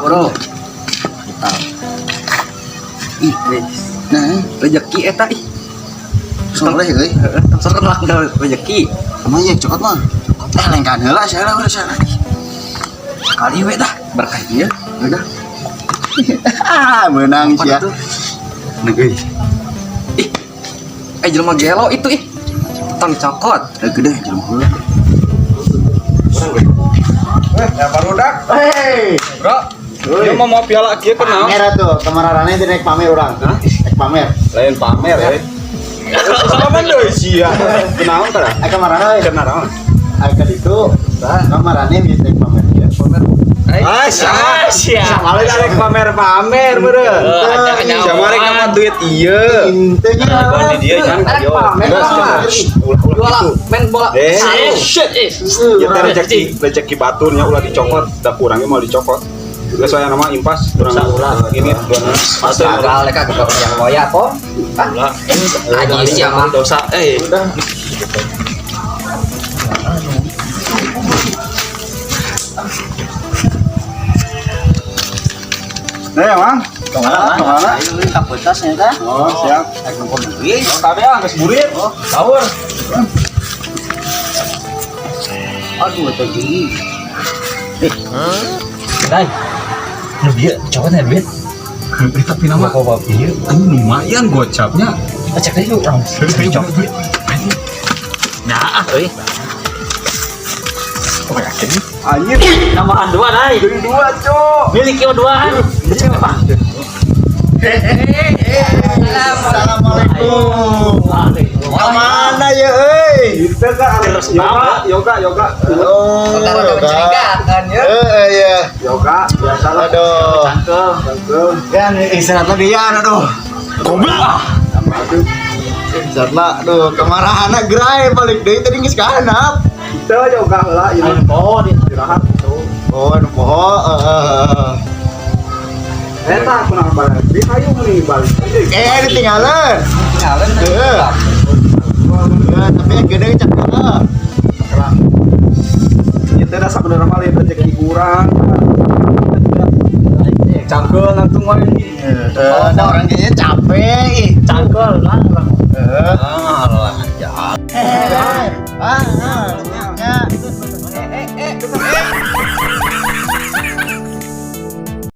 Bro. Ih, nah, rezeki eta ih. Soleh euy. Serlah da rezeki. Amanya cokot mah. Lain kan heula saya Kali we dah berkah ieu. Udah. Menang sia. Ih. Jelema gelo itu ih. Tong cokot. Gede jelema heula. Ya barudak. Hei, Bro. Dia mau piala kieu kenal. pamer tuh, kemaranane teh naik pamer urang. Naik pamer. Lain pamer ya. Salaman deui sia. Kenaon tah? Kemaranane Kenaon? aya itu, kamarane bisa naik pamer. Pamer. Siap. Malah naik pamer beureun. Sama rek mah duit ieu. Intenya Di dia jangan pamer. Jual main bola. Shit. Ya teh rezeki baturnya ulah dicokot, da kurangnya mau dicokot. Geus saya nama impas kurang ini 200. Ulah leka ke yang koya kok. Ulah. Aji siapa dosa Udah. Mang. Kemana? Ini kapetasnya dah. Oh, siap. Ek numpuk duit. Tadi geus burit. Sahur. Aduh eta gini. Dai. Lu dia cokotnya duit. Tapi nama Bapak ieu. lumayan gocapnya. Cek deh yuk. Cokot duit. Nah, euy. Anjir. Namaan dua dai. Jadi 2, Cok. Milik yo duaan. Assalamualaikum. Kemana ya euy? Itu kan yoga. Oh, Kan ya. Iya. Yoga biasalah. Aduh. Cangkem. Kan istirahat lagi ya, aduh. Goblok. Istirahat lah, aduh, kemarahan gerai balik deui tadi geus kahanap. Itu yoga heula ieu. Oh, di Istirahat tuh. Oh, anu poho. Eta kunaon balik? Di kayu meni balik. Ditinggalan. Heeh. Tapi yang gede cakep. Itu dah sebenarnya mah lain rezeki kurang. Cangkel langsung wae. Ada orang kayaknya capek. cangkel lah. Heeh. Ah, lah. Ya. Ah,